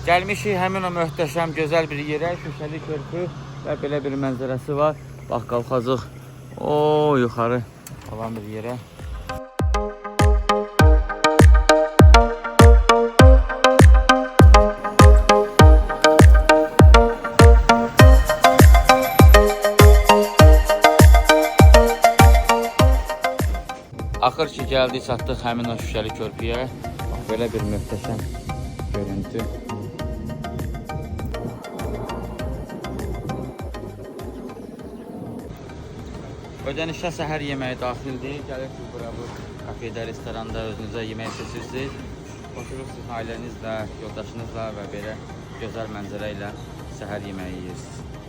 Gəlmişik həmin o möhtəşəm, gözəl bir yerə. Şüşəli körpü və belə bir mənzərəsi var. Bax, qalxacaq o yuxarı olan bir yerə. Axır ki, gəldik, çatdıq həmin o şüşəli körpüyə. Bax, belə bir möhtəşəm görüntü. Ödənişdə səhər yeməyi daxildir. Gəlirsiniz bura bu kafedə, restoranda özünüzə yemək seçirsiniz. Oturursunuz ailənizlə, yoldaşınızla və belə gözəl mənzərə ilə səhər yeməyi yeyirsiniz.